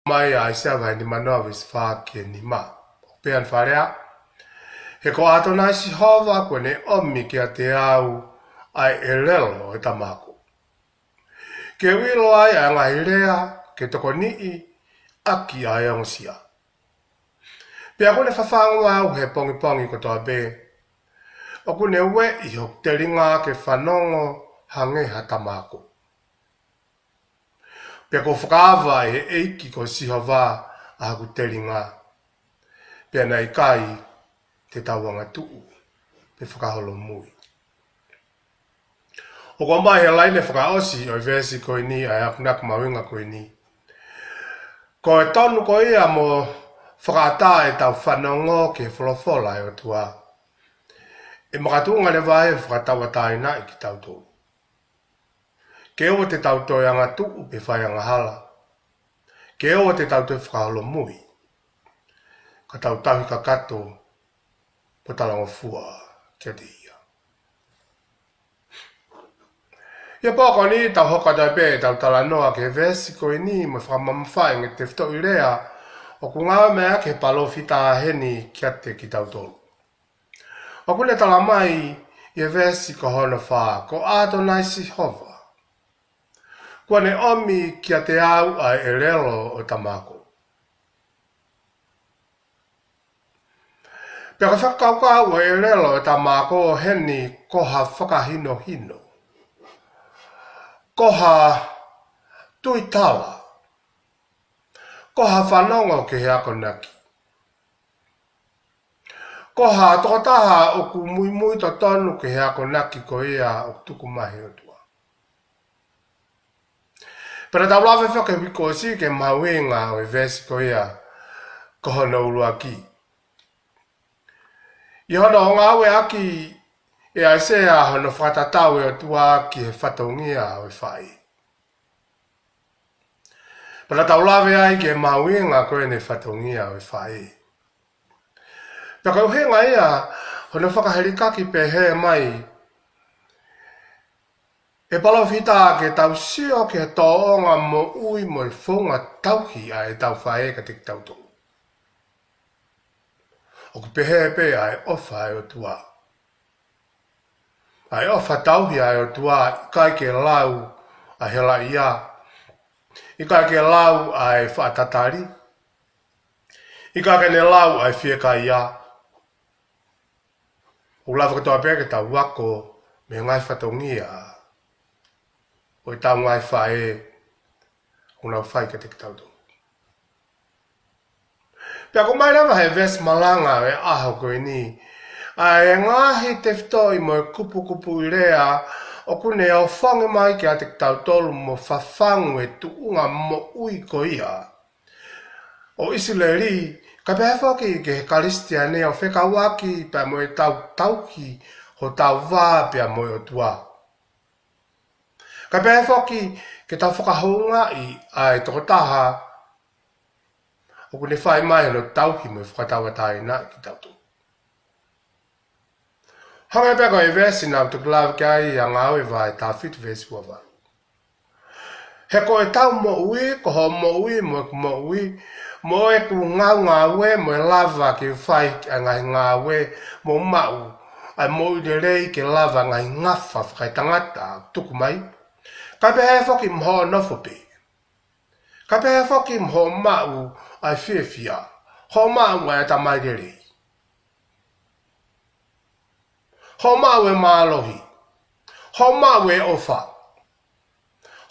mai ai se vai ni manoa vis fa ke ni ma pean farea he ko ato na si hova ko ne omi ke te au ai elelo e tamako ke wilo ai a ngairea ke toko nii aki ai onsia pea ko ne fafangu au he pongi pongi ko toa be o ku ne we i ho te ringa ke whanongo hange ha tamako pea ko whakawa e eiki ko si hova a ku te ringa pea nei kai te tawanga tuu pe whakaholo mui. O kwa mai he laine whakaosi o i vesi koe ni a akunak mawinga koe ni. Ko e tonu ko ia mo whakata e tau whanongo ke wholofola e o tua. E makatunga le vai whakatawa taina i ki tau tō. Ke o te tau tō anga tuu pe whai anga hala. Ke o te tau tō whakaholo mui. Ka tau tahi ka kato po talango fua kia te ia. Ia pōko ni tau hoka tai pē tau tala noa ke vesi koe ni mo whakamamawhai nge te whito i rea o ku ngā mea ke palo whita heni kia te ki tau tōru. O kune tala mai i vesi ko hono whā ko ato naisi hova. Kua ne omi kia te au ai e relo o tamako. Pea ka whakaukau o e relo o tamako heni koha whakahino hino. Koha tuitala. Koha whanongo ke he ako naki. Koha tokotaha o ku mui mui to tonu ke he ako naki ko ia o tuku mahi o tua. Pera tau lawe whake wiko si ke mawinga o i vesi ko ia ko hono urua ki. I hono o ngāwe aki e aisea hono whakatatau e o tua ki he whatongia o i whai. Pera tau lawe ai ke mawinga koe ne whatongia o i whai. Pea kau henga ia hono whakaherikaki pe he mai e palo whita ke tau sio ke toonga mo ui mo i whonga tauhi a e tau whae ka te tau tō. O ku pehe pe a e ofa e o tua. A e ofa tauhi a e o tua kai ke lau a hela ia. I kai ke lau a e whaatatari. I kai ke ne lau a e whieka ia. O lawa katoa pe ke tau wako me ngai whatongia a. O i tau ngai whae, o nau whai ka te kitau tō. Pea ko mai rawa he ves malanga e aho koe ni, a e ngahi te whitoi mo e kupu kupu i rea, o kune au whange mai ki a te kitau tolu mo whawhangu e tuunga mo ui ko ia. O isi le ri, ka pehe whaki ke he karistia ne o whekawaki pea mo e tau tauki ho tau wā pea mo e o tua. Ka pehe whoki ke tau whakahonga i ai tokotaha o kune whai mai no tauhi mo i whakatawa taina ki tau tō. Hanga peko e vesi nau tuku lau ki ai a ngau e vai tā whitu vesi ua vai. He ko e tau mo ui, ko ho mo ui, mo ui, mo e ku ngau ngā we, mo e lava ki whai a ngai ngā we, mo mau, ai mo i le rei ke lava ngai ngafa whakai tangata tuku mai. Ka pehe whoki mho nofope. Ka pehe whoki mho mau ai whiwhia. Ho mau ai tamai rei. Ho mau e mālohi. Ho mau e ofa.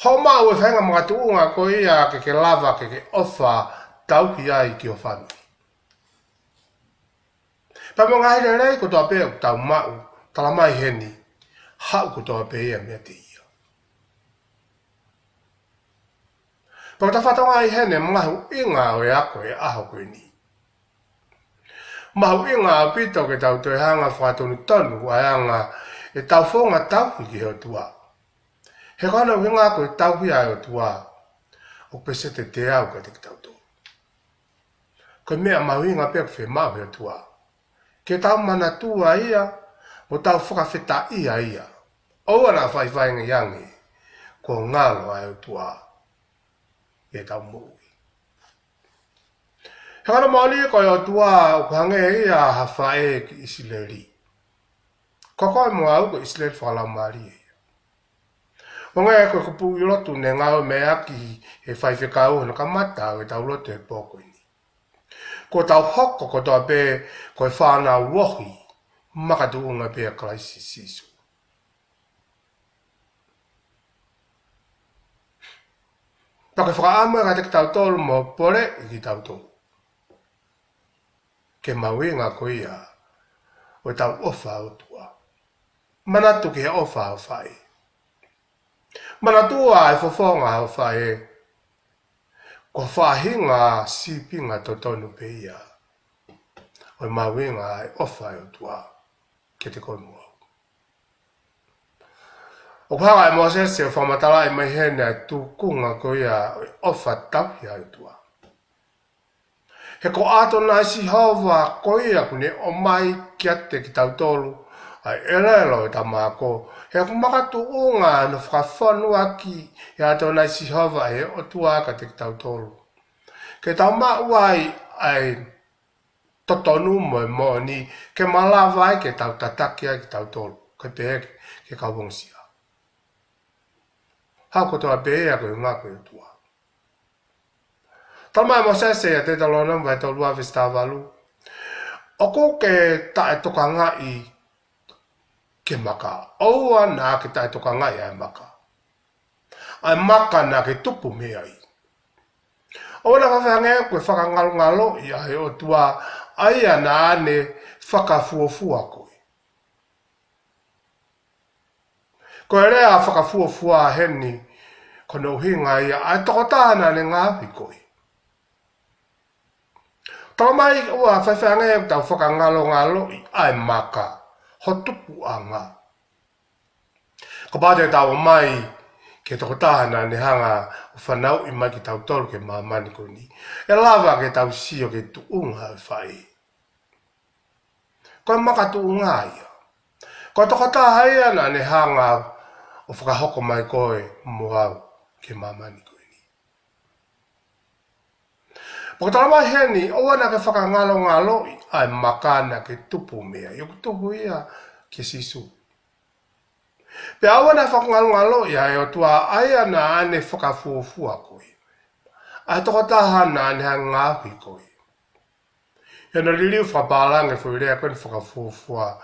Ho mau e whainga mga tuunga ko ia ke lava ke ofa tauhi ai ki o whanu. Pa mo ngai rei ko toa pēo tau mau, tala mai heni, hau ko toa pēo mea te ia. Pau ta whatonga i hene mahu inga o e ako e aho koe ni. Mahu inga o pito ke tau toi hanga whakatonu tonu a anga e tau whonga tauhi ki o tua. He kona winga ko e tauhi ai o tua o pese te au ka te ki tau tō. Ko mea mahu inga pia kwhi mahu o tua. Ke tau mana tua ia o tau whakawheta ia. Oua na whaiwhainga yangi ko ngalo ai o tua. E tau mui. Hekana maoli ko yo tua o hange ia hawhae ki Isileri. Koko mo au ko Isileri whala maari. O ngai ko kupu i lotu ne ngau mea ki he whaiwhekau na kamata o e tau lotu e pōko ini. Ko tau hoko ko tau pe ko e whāna wohi makatu unga pe a Kraisi Sisu. Paka whakaama ka te tau tolu mo pore i ki tau tolu. Ke mawinga ko ia o tau ofa o tua. Manatu ki he ofa o whai. Manatua e fofonga o whai. Ko whahinga sipinga to tonu pe ia. O mawinga e ofa o tua. Ke te konua. O kaha e Mosese o whamatala e mai hene tu kunga ko ia ofa tauhi o tua. He ko ato na si hova ko ia kune o mai ki ate ki tau tolu ai elelo e tamako. He ko makatu unga no whakawhanua ki he ato na si hova he o tua ka te ki tau tolu. Ke tau mauai ai totonu mo e mo ni ke malawa ai ke tau tatakia ki tau tolu. Ke te ke kaubongsia. Hau ko toa pēia ko i ngā ko i tua. Tama e Mosese a te talona vai tau lua vista valu. O ko ke tae toka ngai ke maka. Oua nā ke tae toka ngai ai maka. Ai maka nā ke tupu mea i. Oua nā kawhanga koe whakangalo i ai o tua aia nā ane whakafuafua koe. Ko e rea whakafuafua heni kono uhinga ia ai tokotana ne ngāpi koe. Tau mai ua whaiwhanga e tau whakangalo i ai maka. Ho tupu a ngā. Ko pāte tau mai ke tokotana ne hanga o whanau i mai ki tau tolu ke mamani koe ni. E lava ke tau sio ke tuunga e whai. Ko maka tuunga ia. Ko tokotana ia na ne hanga o whakahoko mai koe muau ke mamani koe ni. Poko talama heni, oua na ke whakangalo i ai makana ke tupu mea. Ioku tupu ia ke sisu. Pe aua na whakangalo i ai o tua aia na ane whakafuafua koe. Ai tokotaha na ane hangapi koe. Ia na liliu whapalange whuirea koe ni whakafuafua.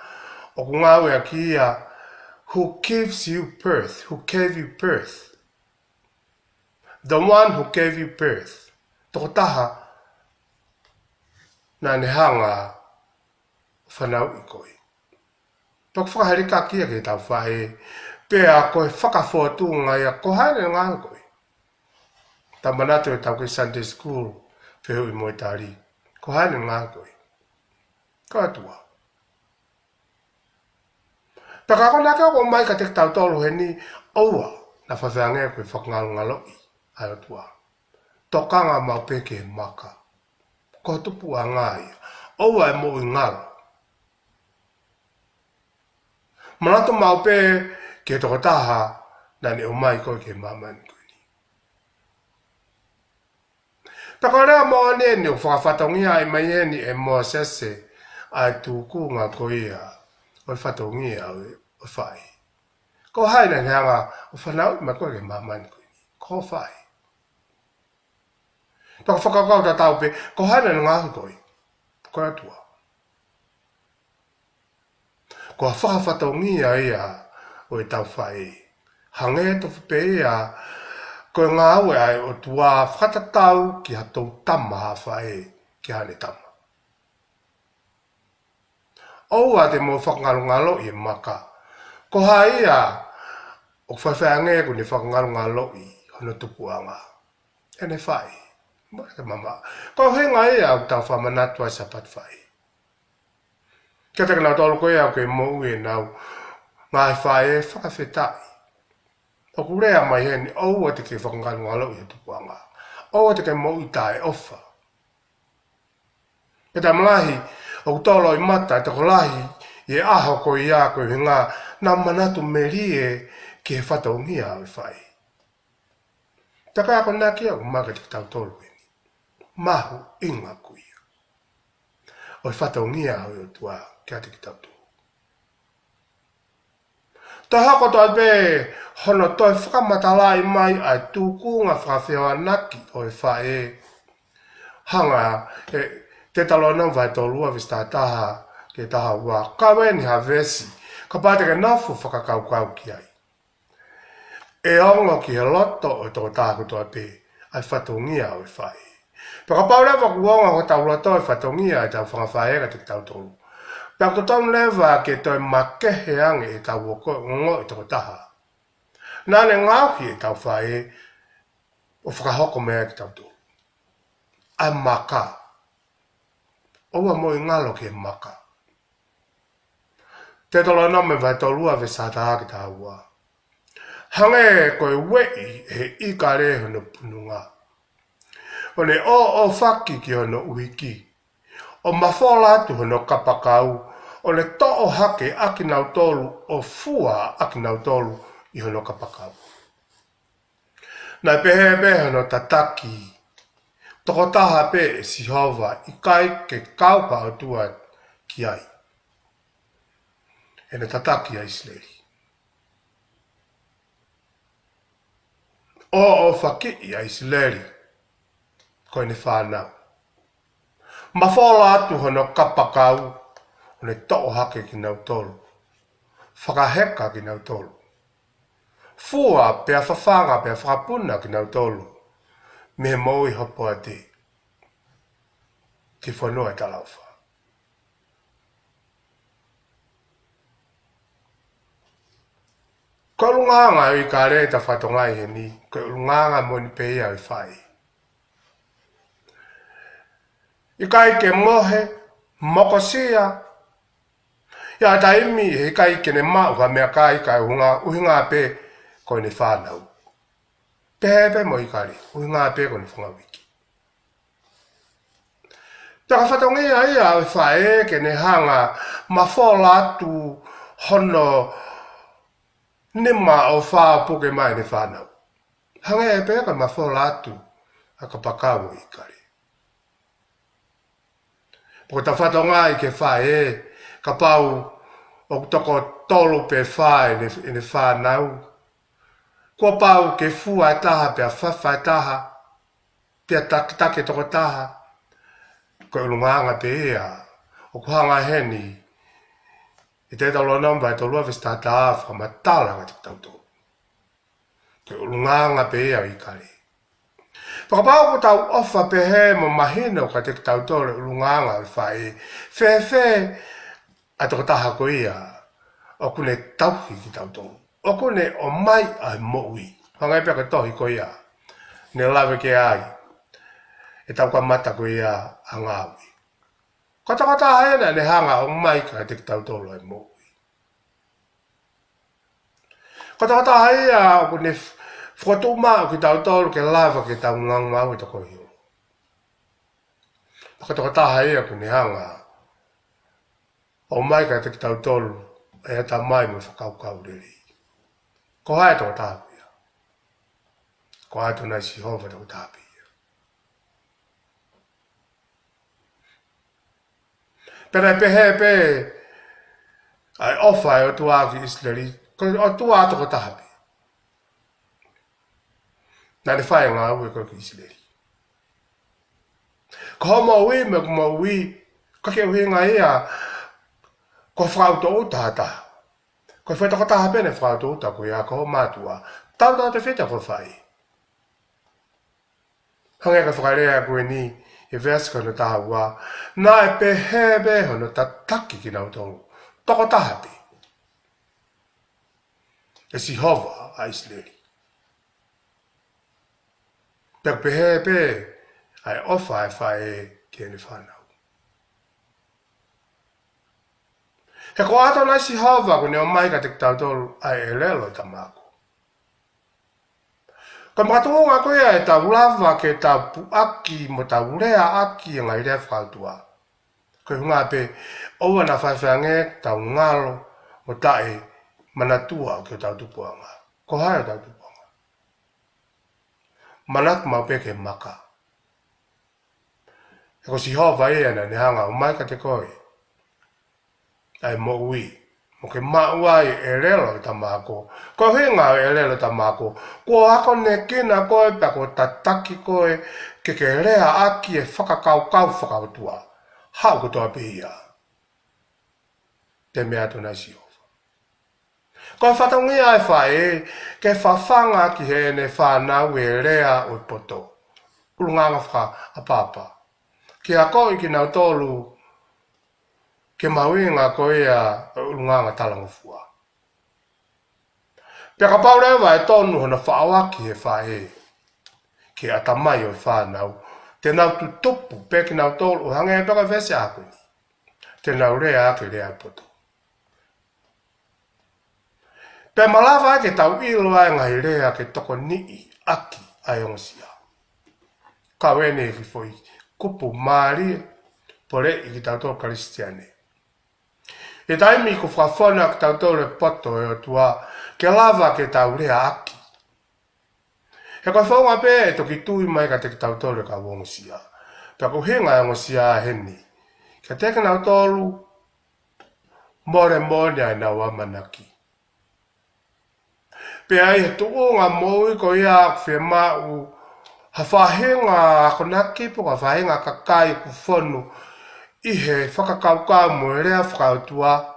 O kungau ea kia, who gives you birth, who gave you birth. The one who gave you birth. Tokotaha na ne hanga whanau i koe. Paka whakaharika kia ke tau whae, pēa koe whakafotunga ia kohane ngā koe. Ta manatu e tau ke Sunday School, whiu i moitari. Kohane ngā koe. Ka atua. Paka kona kia ko mai ka te tau tolu he ni, aua na whawhiange koe whakangalongaloi, ai atua. Tokanga mau peke maka. Ko tupu a ngai. Oua e mo i ngaro. Manatu mau pe ke toko taha na ne o mai koe ke mamani koe ni. Paka rea mo ane ni o whakafatongia i mai eni e Mosese ai tūkunga koe ia o whatongia o whai. Ko haina ni hanga o whanau i mai koe ke mamani koe ni. Ko whai. Paka whakakau ta tau pe, ko haina ni ngāhu koe. Ko atua. Ko whakawhatongia ia o e tau whae. Hange to pe ia, ko ngāhu ai o tua whakatatau ki hatou tama ha whae ki hane tama. Oua te mo whakangalongalo i maka. Ko haia o whawhange ko ni whakangalongalo i hono tupuanga. Ene whae. Mama, ko henga ia au tau whamanatua sapat whai. Kia te kana tolu koe au ke mou e nau ngai whae whakawhetai. O kurea mai heni, oua te ke whakangalongalo i tupuanga. Oua te ke mou i tae ofa. E ta malahi, o kutolo i mata, te kolahi, i e aho ko i a koe hinga, na manatu merie ke whataungia au whai. Taka ako nā kia o maka te tau tolu e. Mahu inga kuia. o whatongia o tua kia te ki tautu. Ta hako toa be hono toi whakamatalai mai ai tūkunga whakawhewha naki o e whae hanga te talo nau vai tō lua vista taha ke taha ua kawe ni ha vesi ka pāteke nafu whakakaukau ki ai. E ongo ki he loto o tō tāku toa be ai whatongia o e whae. Paka paurewa kuonga ho tau loto e whatongia e tau whangawhaega te tau tōru. Paka tōnu lewa ke toi makehe ange e tau woko ngongo e tō taha. Nāne ngauhi e tau whae o whakahoko mea ki tau tōru. Ai maka. Oua mo i ngalo ki e maka. Te tolo nome vai tō lua ve sātaa ki tā ua. Hange koe wei he ika re hono pununga. O ne o whaki ki hono uiki. O mawhola atu hono kapakau. O ne to'o hake aki nau tolu o fua aki nau tolu i hono kapakau. Nai pehe pehe hono tataki. Toko taha pe e sihova i kai ke kaupa o tua ki ai. E ne tataki a isleri. O whaki i a isleri. Koe ne whanau. Mawhola atu hono kapakau. O ne to'o hake ki nau tolu. Whakaheka ki nau tolu. Fua pea whawhanga pea whakapuna ki nau tolu. Me moi hopo a te. Ki whanua e talauwha. Ko lunganga i ka reta whatongai he ni. Ko lunganga moni peia i whai. I kai ke mohe, mokosia. Ia taimi he kai ke ne mau ka mea kai kai uhinga pe ko ni whanau. Pepe mo i kari, uhinga pe ko ni whangawiki. Taka whatongia ia i whae ke ne hanga mawhola atu hono nima o whaa puke mai ni whanau. Hanga e peka mawhola atu a ka pakau i kari. Poko ta whatonga i ke whae ka pau o toko tolu pe whae ni whanau. Kua pau ke fua e taha pia whawha e taha pia take toko taha. Ko ulunganga pe ea, o kuhanga heni, i te talo namba e tolua vista taa whamatala nga te tauto. Ko ulunganga pe ea i kare. Pakapau ko tau ofa pe he mo mahina o ka te tauto le ulunganga i whae, whewhe a toko taha ko ia, o kune tauhi ki tauto. O kune o mai ai moui, hangai pia ka tohi ko ia, ne lawe ke ai. E tau ka mata ko ia a ngāwi. Kata haena ne hanga o mai ka te tau tolo e mōi. Kata haia o ne whakatuma o ki tau tolo ke lava ke tau ngang mau i tako hiu. Kata haia ko ne hanga o mai ka te tau tolo e ata mai mo whakaukau riri. Ko hae tō tāpia. Ko hae tō nai si hova tō tāpia. Pera pehe pe ai ofa e o tua ki isleri, ko o tua toko tahapi. Nā le whae ngā ue ko ki isleri. Ko ho maui me ko maui, ka ke uhi ngā ia, ko whakauto o tahata. Ko whae toko tahapi ne whakauto o tako ia, ko ho mātua. Tau te wheta ko whae. Hange ka whakarea koe ni, e veska no taha ua, nā e pehe hono ta taki ki nau tongu, toko tahapi. E si hova a isleri. Pek pehe ai ofa e whae ki ene whanau. He ko ato nai si hova ko ne o mai ka te tau tolu ai e lelo ta mako. Ka makatunga koe e ta ulawa ke ta puaki mo ta urea aki e ngai rea whautua. Koe hunga pe oua na whaiwhange ta ngalo mo tae manatua o ke tau tupuanga. Ko hae tau tupuanga. Manat mau pe ke maka. E ko si hova e ana ni hanga o mai ka te koe. Ai mo ui. Mo ke maua e relo i tamako. Ko hinga e relo tamako. Ko ako ne kina koe pa ko tataki koe ke rea aki e whakakau whakautua. Hau ko toa pia. Te mea tona si hova. Ko whatangia e whae ke whawhanga ki he ne whanau e rea o poto. Urunganga wha a papa. Ki a koe ki nau tolu ke mawinga ko ia urunganga talangufua. Pea ka paurewa e tonu hona whaawaki e whae. Ki atamai o whanau. Te nau tu tupu pe ki nau tolu hange e peka vese ako ni. Te nau rea ake rea poto. Pea malawa ke tau ilo ai ngai rea ke toko nii aki ai ongosia. Ka wene ki foi kupu maari pore i ki tau tolu karistiane. E taimi ko whawhona ki tau tolu e poto e o tua ke lava ke tau rea aki. He koe whaunga pē e toki tui mai ka te ki tau tolu ka wongosia. Pea ko hinga e ongosia heni. Ka teke nau tolu more ai nau amanaki. Pea i he tuunga moui ko ia whi mau ha whahinga ako naki po ka whahinga kakai ku whonu i he whakakaukau mo rea whakautua.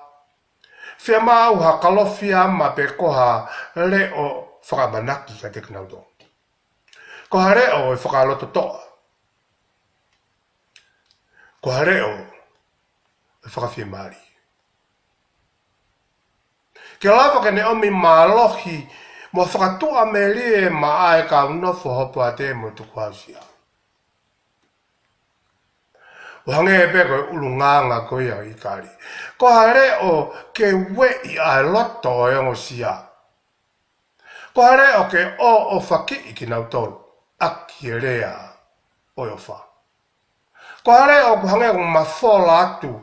Whi mau ha kalofi ama pe koha reo whakamanaki ka te kinaudo. Koha reo e whakaloto toa. Koha reo e whakawhi maari. Ke lava ke ne omi malohi mo whakatua me rie ma ae ka unofo hopo a te mo tuku hausia. O hange e pe koe ulunganga koe ia i kari. Ko hare o ke wei a loto o e ngosia. Ko hare o ke o whaki i ki nau tolu. Aki e rea o e wha. Ko hare o ku hange o mawhola atu.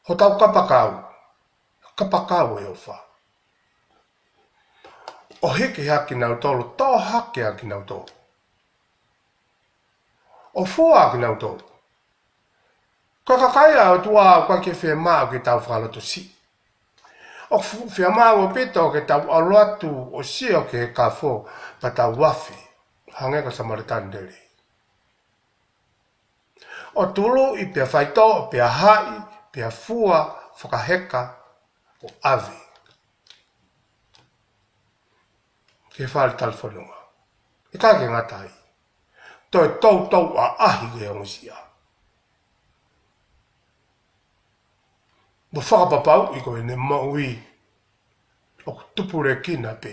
Ho tau kapakau. Kapakau e o wha. O hiki haki nau tolu, tō haki haki nau tolu. O fua ki nau tolu. Ko kakaia o tua kwa ke whea maa ki tau whaloto si. O whea maa o pito ke tau aluatu o si o ke ka fo pa tau wafi. Hange ka Samaritan dere. O tulu i pia whaito, pia hai, pia fua, whakaheka o avi. Ke whare talwhanunga. I ka ke ngatai. Toi tau a ahi ke ongosia. Mo whakapapau i koe ne maui o tupure kina pe.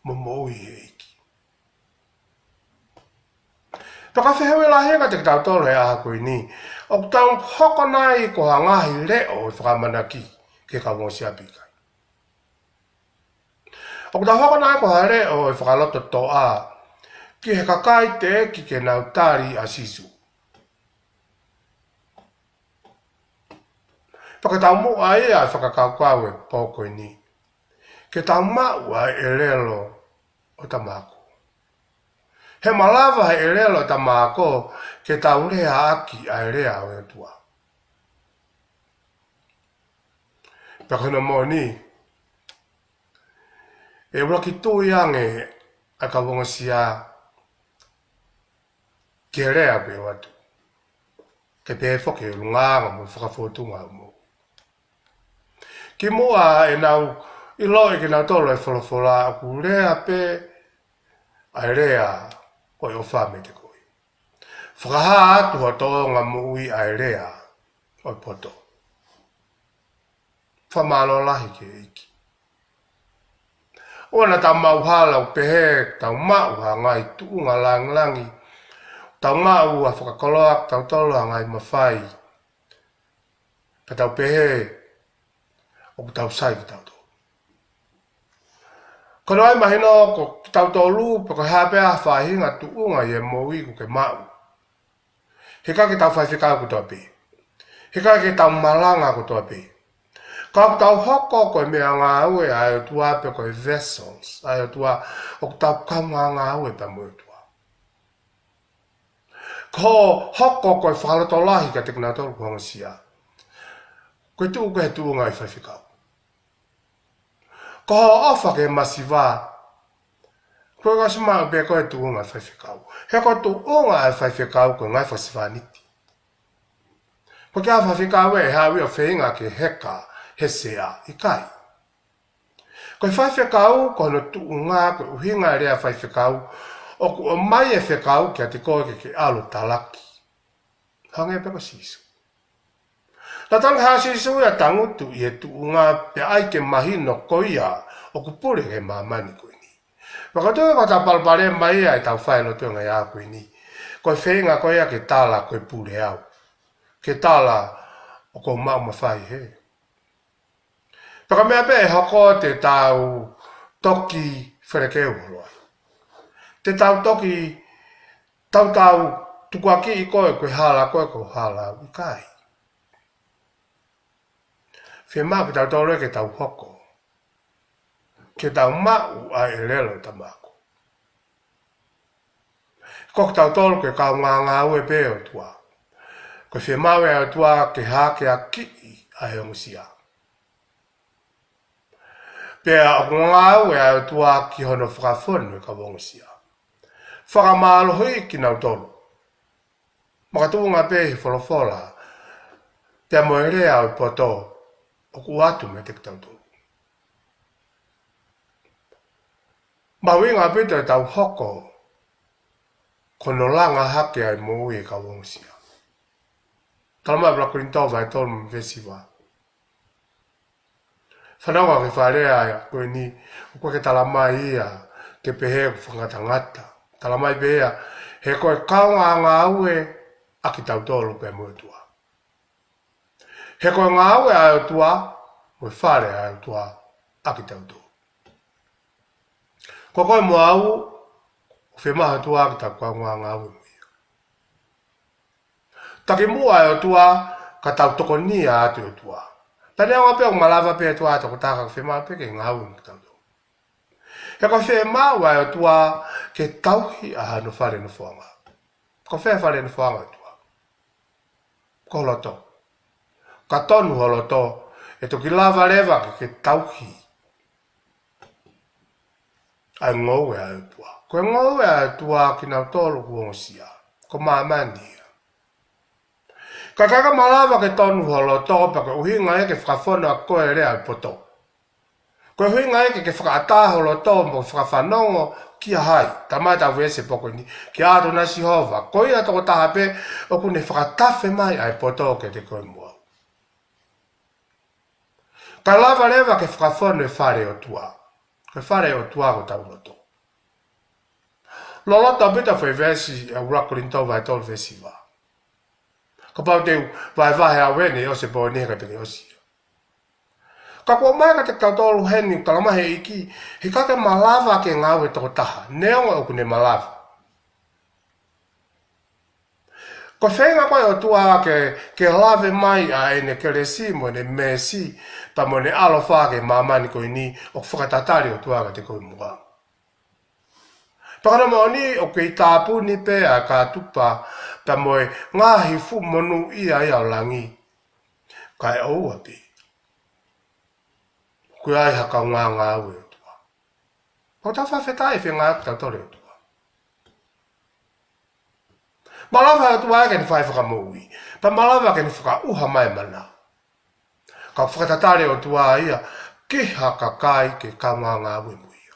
Mo maui he iki. Paka whehewe la henga te tau tolo e aha koe ni. O tau hoko nai ko hangahi leo e whakamanaki ke ka ngosia pikai. O tau hoko nai ko ha leo e whakaloto to a ki he kakai te eki ke nau tari a sisu. Paka tau mua e a whakakaukau e pōkoi ni. Ke tau maua e relo o tamako. He malawa e relo o tamako ke tau rea aki a rea o e tua. Paka na mo ni. E waki tui ange a ka wongasia ke rea pe watu. Ke te whoke runga mo whakafotunga mo. Ki mua e nau, i loe ki nau tolo e wholofola a ku rea pe, a rea o e o whame te koe. Whakaha atu ha toonga mui a rea o e poto. Whamalo lahi ke iki. Ona tau mau hala u pehe, tau mau ha ngai tuunga langlangi, tau mau a whakakoloak, tau tolo a ngai mawhai. Pa tau pehe, o tau sai ki tau tō. Kono ai mahino ko tau tō lu pa ko hapea whahinga tuunga i e moui ku ke mau. He ka ke tau whaiwhikau ku tō pe. He ka ke tau malanga ku tō pe. Ka tau hoko ko e mea ngā ue ai o tua pe ko e vessels. Ai o tua o tau kaunga ngā ue pa mo e tua. Ko hoko koe whakaloto lahi ka te kuna tolu kuhanga sia. Koe tuu koe tuu ngai whaiwhikau. Ko ho ofa ke masiva. Koe ka suma pe koe tuu ngai whaiwhikau. He ko tuu unga ai whaiwhikau koe ngai whasivaniti. Ko kia whaiwhikau e hawi o whenga ke heka hesea i kai. Koe whaiwhikau ko no tuu ngā koe uhinga rea whaiwhikau o mai e whekau kia te koe ke alo talaki. Hange peko sisu. Na tanga haa sisu ia tangutu i e tuu ngā pe ai ke mahino koia o kupure he mamani koe ni. Wakatua ka tapalpare mai ai tau whaelo tuanga ia koe ni. Koe whenga koea ke tala koe pure au. Ke tala o ko mau mawhai he. Paka mea pe hoko te tau toki wherekeu roa. Te tau toki, tau tukuaki i koe hala ko hala i kai. Whe mapi tau tau reke tau hoko. Ke tau mau ai e lelo tamako. Kok tau tolu ke kau ngā ue peo tua. Ko whe mawe au tua ke hake a ki ai o musia. Pea o ngā ue au tua ki hono whakafonu e ka wongusia. Whakamalo hui ki nau tolu. Makatunga pehi wholofola. Pea mo rea au poto o ku atu me te kitau tolu. Mawinga pito e tau hoko kono langa hake ai mo ui e ka wongusia. Talamai blakurin tau vai tolu me vesiwa. Whanonga ke wharea ai koe ni koe ke talamai ia ke pehe ku whangatangata. Talamai bea he koe kaunga ngā ue a ki tau tolu pe mo tua. He koe ngā ue ai tua, mo whare ai tua a ki tau tolu. Ko koe mo au, whi maha tua ki tau kaunga ngā ue mo ia. Taki mua ai tua ka tau toko nia atu tua. Tane au ape o malava pe tua toko taka whi maha pe ke ngā ue ki tau tolu. He koe whi maha ai tua ke tauhi a hano whare no whanga. Ko whi whare no whanga tua. Ko holoto. Ka tonu holoto e toki lava lewa ke tauhi. Ai ngou e ai tua. Ko e ngou e ai tua ki nau tolu kuongosia. Ko maamani. Ka kaka malava ke tonu holoto pa ke uhinga e ke whakafona a koe rea al poto. Ko uhinga e ke whakaata holoto mo whakafanongo kia hai. Tamai tau wese poko ni. Ki ato nasi hova. Ko ia toko taha pe o kune whakatafe mai ai poto ke te koe mua. Ka lava lewa ke whakafona e whare o tua. Ke whare o tua ko tau loto. Lolota bita whai vesi e urakurin tau vai tolu vesi wa. Ka pau teu vai vahe a wene o se po neka te osia. Ka kua mai ka te tau tolu heni kalamahe iki, he kake malava ke ngāwe toko taha, neonga o kune malava. Ko whenga koe o tua ke lave mai a ene keresi mo ne mesi, pa mo ne alofa ke mamani koe ni o whakatatari o tua ka te koe mua. Pakana mo ni o kei tāpu ni pe a ka tupa, pa mo e ngahi fu monu ia ia o langi. Ka e oua pi. Koe ai haka ngā ue o tua. Ko ta whawhetai whenga aku tau tore o tua. Malawa o tua ake ni whai whakamoui. Pa malawa ake ni whakauha mai mana. Ka whakatatare o tua ia, ki haka kai ke kaunga ngā ue mo ia.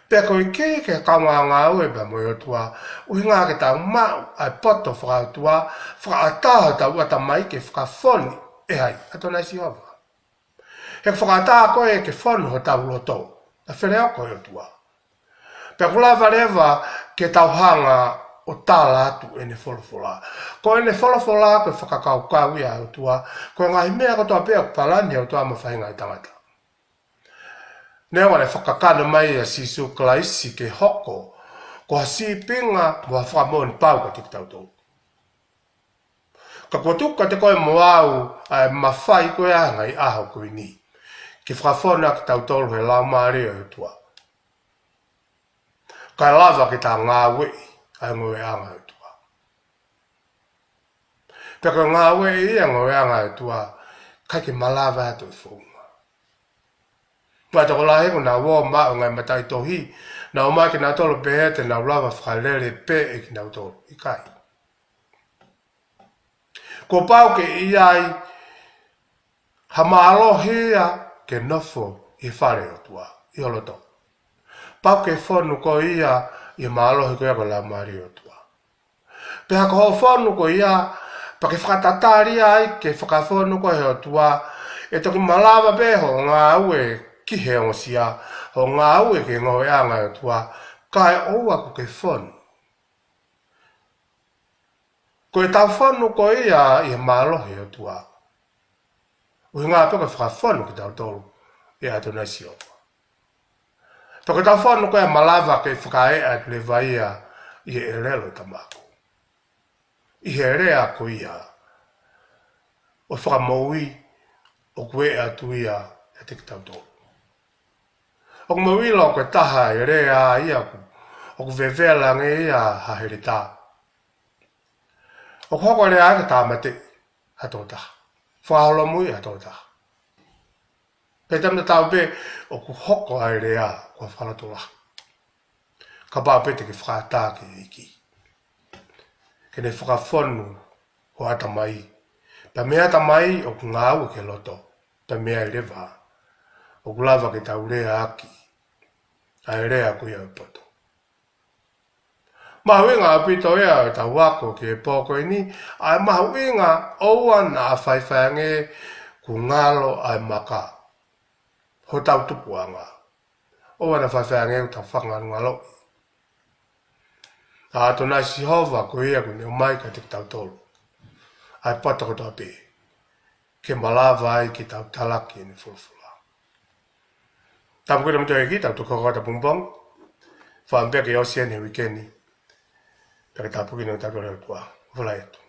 Pea koe ke kaunga ngā ue pa mo o tua, uhinga ke tau mau ai poto whakautua, whakaataha tau ata mai ke whakafoni e hai, ato nai si hova. He whakata koe ke whanu ho tau loto. A whenea koe o tua. Pea kula warewa ke tau hanga o tāla atu ene wholofola. Ko ene wholofola koe whakakau kau ia o tua. Koe ngahi mea kotoa pea kupalani o tua mawhainga i tangata. Nea wane whakakana mai a sisu klaisi ke hoko. Ko hasi pinga mua whakamoni pau ka tik tau tau. Ka kotuka te koe mo au ai mawhai koe anga i aho koe ni. Ki whakafona ki tau tolu he lau maari o tua. Kai lava ki tā ngā wei, ai ngoe anga o tua. Peka ngā ue ia ngō ea ngā tua, kai ke malawa atu i whunga. Mai toko lahi ko nā wō mā o ngai matai tohi, nā o mai ki nā tolo pehe te nā ulawa whakalele pe e ki nā tolo, i kai. Ko pau ke iai, ha maalohia ke nofo i whare o tua, i holoto. Pau ke whonu ko ia, i maalohi ko ia ko la mari o tua. Peha ko ho whonu ko ia, pa ke whakatatari ai, ke whakawhonu ko he o tua, e toki malawa peho ngā ue ki he o sia, ho ngā ue ke ngoho anga o tua, kai oua ko ke whonu. Ko e tau whonu ko ia, i maalohi o tua. Ui ngā peka whakawhonu ki tau tolu, i ato nei si opa. Toka tau whanu koe malawa ke whakaea te le vaia i e relo tamako. I he rea ko ia. O whakamoui o kue atu ia e te kitau tō. O ku maui lau koe taha i rea ia ku. O ku vevela nge ia ha here tā. O ku hoko rea ake tāmate hato taha. Whaholo mui hato taha. Pei tamna tau pe o ku hoko ai rea kua whanatola. Ka pāpete ki whakatā ki iki. Ke ne whakawhonu o ata mai. Pa mea ata mai o ku ngāu ke loto. Pa mea i rewa. O ku lava ke tau rea aki. Ai rea ku ia upoto. Mahuinga apito ea o tau wako ki e pōko ini. Ai mahuinga oua na whaiwhange ku ngalo ai maka. Ho tau tupu anga. O wana whawhange u tau whakangarunga lo. A ato nai si hova ko ia kune o mai ka te tau tolu. Ai pata ko tau pe. Ke malawa ai ki tau talaki ni fulfula. Tapu kura mito e ki tau tuko kata pumpong. Whaambea ke osia ni wikeni. Pere tapu kina tau kura tua. Vula etu.